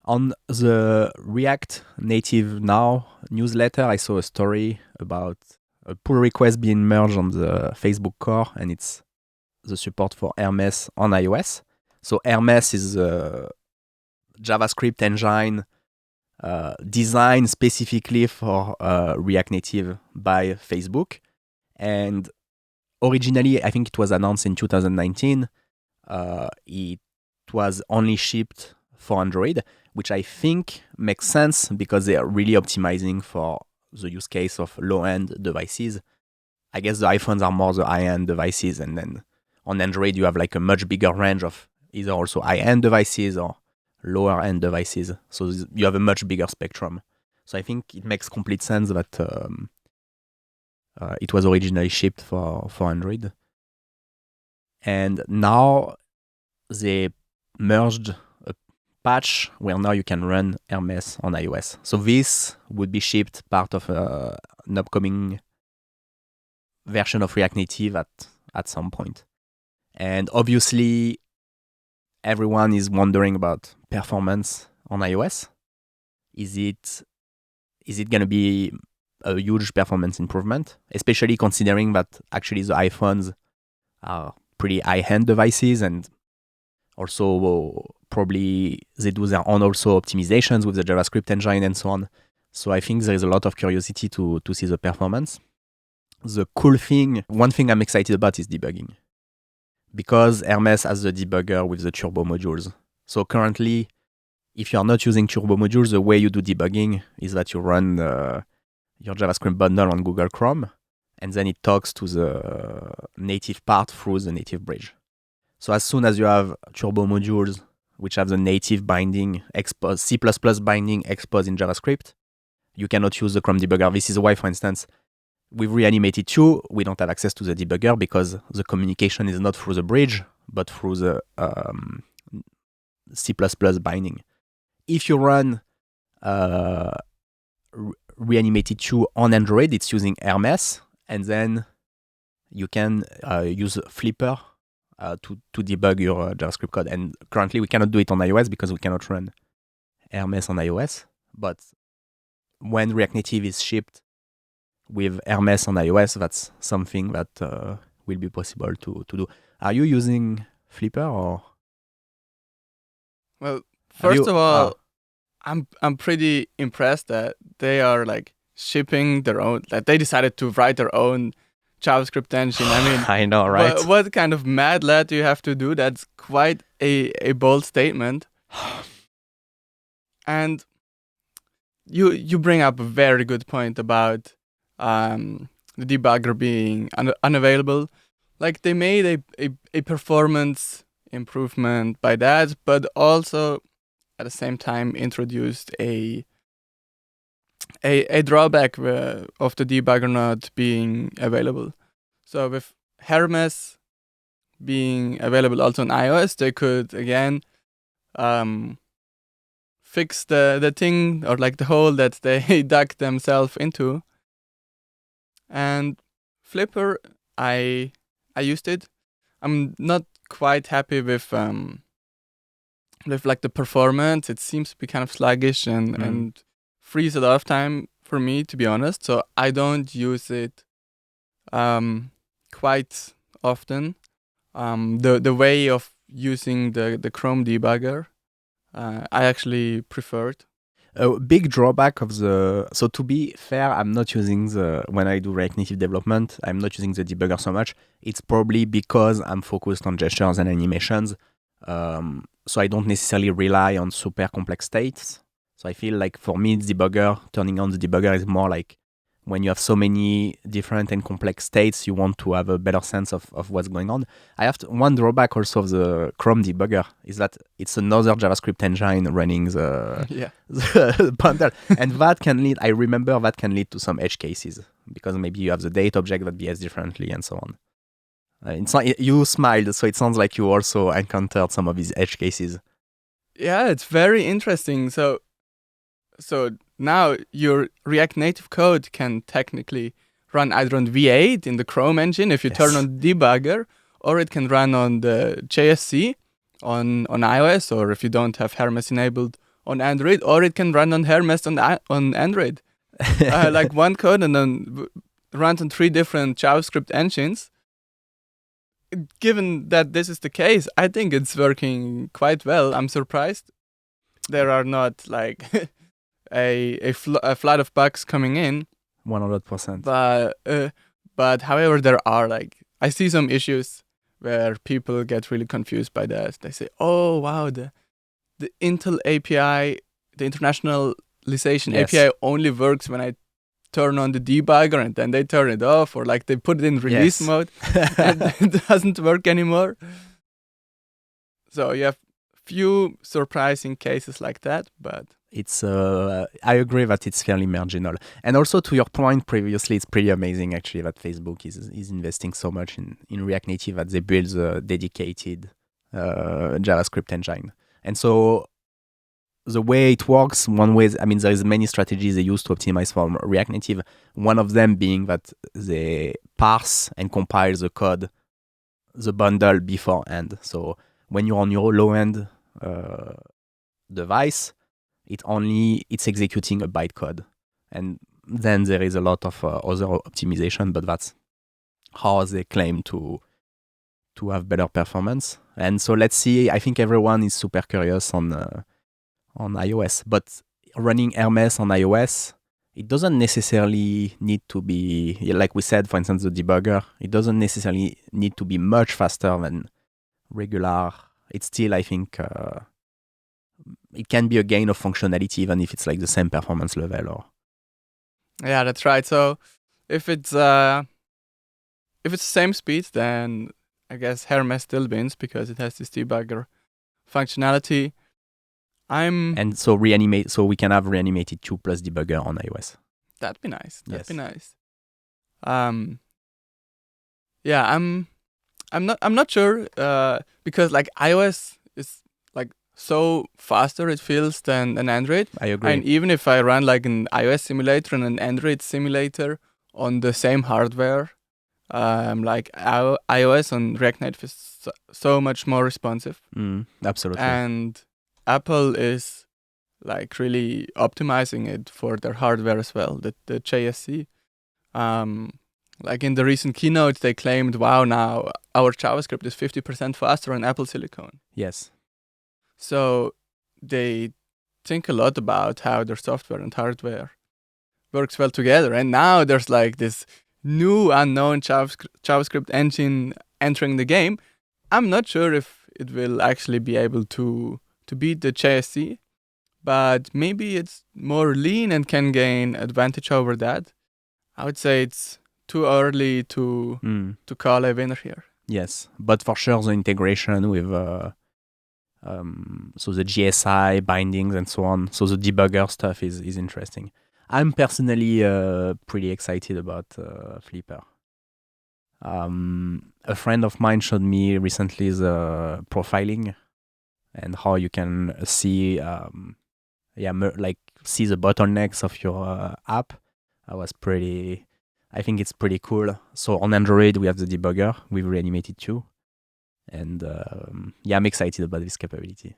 On the React Native Now newsletter, I saw a story about a pull request being merged on the Facebook core, and it's the support for Hermes on iOS. So Hermes is a JavaScript engine designed specifically for React Native by Facebook. And originally, I think it was announced in 2019. It was only shipped for Android, which I think makes sense because they are really optimizing for the use case of low-end devices. I guess the iPhones are more the high-end devices, and then on Android you have like a much bigger range of either also high-end devices or lower-end devices. So you have a much bigger spectrum. So I think it makes complete sense that it was originally shipped for Android. And now they merged a patch where now you can run Hermes on iOS. So this would be shipped part of an upcoming version of React Native at some point. And obviously, everyone is wondering about performance on iOS. Is it going to be a huge performance improvement, especially considering that actually the iPhones are pretty high-end devices, and also probably they do their own also optimizations with the JavaScript engine and so on. So I think there is a lot of curiosity to see the performance. The cool thing, one thing I'm excited about is debugging, because Hermes has the debugger with the turbo modules. So currently, if you are not using turbo modules, the way you do debugging is that you run your JavaScript bundle on Google Chrome, and then it talks to the native part through the native bridge. So as soon as you have turbo modules, which have the native binding, C++ binding exposed in JavaScript, you cannot use the Chrome debugger. This is why, for instance, with Reanimated 2, we don't have access to the debugger because the communication is not through the bridge, but through the C++ binding. If you run Reanimated 2 on Android, it's using Hermes, and then you can use Flipper to debug your JavaScript code. And currently, we cannot do it on iOS because we cannot run Hermes on iOS. But when React Native is shipped with Hermes on iOS, that's something that will be possible to do. Are you using Flipper or? Well, first of all, I'm pretty impressed that they are like shipping their own. That they decided to write their own JavaScript engine. I mean, I know, right? What kind of mad lad do you have to do? That's quite a bold statement. And you bring up a very good point about the debugger being unavailable. Like they made a performance improvement by that, but also at the same time introduced a drawback of the debugger not being available. So with Hermes being available also on iOS, they could again fix the thing, or like the hole that they dug themselves into. And Flipper, I used it. I'm not quite happy with like the performance. It seems to be kind of sluggish and freeze a lot of time for me, to be honest. So I don't use it quite often. The way of using the Chrome debugger, I actually preferred. A big drawback of so to be fair, I'm not using when I do React Native development, I'm not using the debugger so much. It's probably because I'm focused on gestures and animations. So I don't necessarily rely on super complex states. So I feel like for me, turning on the debugger is more like when you have so many different and complex states, you want to have a better sense of what's going on. I have one drawback also of the Chrome debugger is that it's another JavaScript engine running the bundle. And that can lead to some edge cases because maybe you have the date object that behaves differently and so on. You smiled, so it sounds like you also encountered some of these edge cases. Yeah, it's very interesting. So now your React Native code can technically run either on V8 in the Chrome engine if you turn on debugger, or it can run on the JSC on iOS, or if you don't have Hermes enabled on Android, or it can run on Hermes on Android. Like one code and then runs on 3 different JavaScript engines. Given that this is the case, I think it's working quite well. I'm surprised there are not like a flood of bugs coming in. 100%. But however, there are like I see some issues where people get really confused by that. They say, "Oh wow, the Intel API, the internationalization Yes. API only works when I turn on the debugger," and then they turn it off, or like they put it in release Yes. mode and it doesn't work anymore. So you have few surprising cases like that, but It's I agree that it's fairly marginal. And also to your point previously, it's pretty amazing actually that Facebook is investing so much in React Native that they build a dedicated JavaScript engine. And so the way it works, one way, I mean, there's many strategies they use to optimize for React Native. One of them being that they parse and compile the code, the bundle beforehand. So when you're on your low-end device, it's executing a bytecode. And then there is a lot of other optimization, but that's how they claim to have better performance. And so let's see. I think everyone is super curious on iOS, but running Hermes on iOS, it doesn't necessarily need to be, like we said, for instance, the debugger, it doesn't necessarily need to be much faster than regular. It's still, I think, it can be a gain of functionality, even if it's like the same performance level. Or yeah, that's right. So if it's the same speed, then I guess Hermes still wins because it has this debugger functionality. And so we can have reanimated 2 plus debugger on iOS. That'd be nice. Yes. Be nice. Yeah, I'm not sure because like iOS is like so faster it feels than an Android. I agree. And even if I run like an iOS simulator and an Android simulator on the same hardware, like iOS on React Native is so much more responsive. Absolutely. And Apple is like really optimizing it for their hardware as well, the JSC. Like in the recent keynote, they claimed, wow, now our JavaScript is 50% faster on Apple Silicon. Yes. So they think a lot about how their software and hardware works well together. And now there's like this new unknown JavaScript engine entering the game. I'm not sure if it will actually be able to beat the JSC, but maybe it's more lean and can gain advantage over that. I would say it's too early to call a winner here. Yes, but for sure the integration with so the GSI bindings and so on, so the debugger stuff is interesting. I'm personally pretty excited about Flipper. A friend of mine showed me recently the profiling and how you can see see the bottlenecks of your app. I think it's pretty cool. So on Android we have the debugger with reanimated 2, and I'm excited about this capability.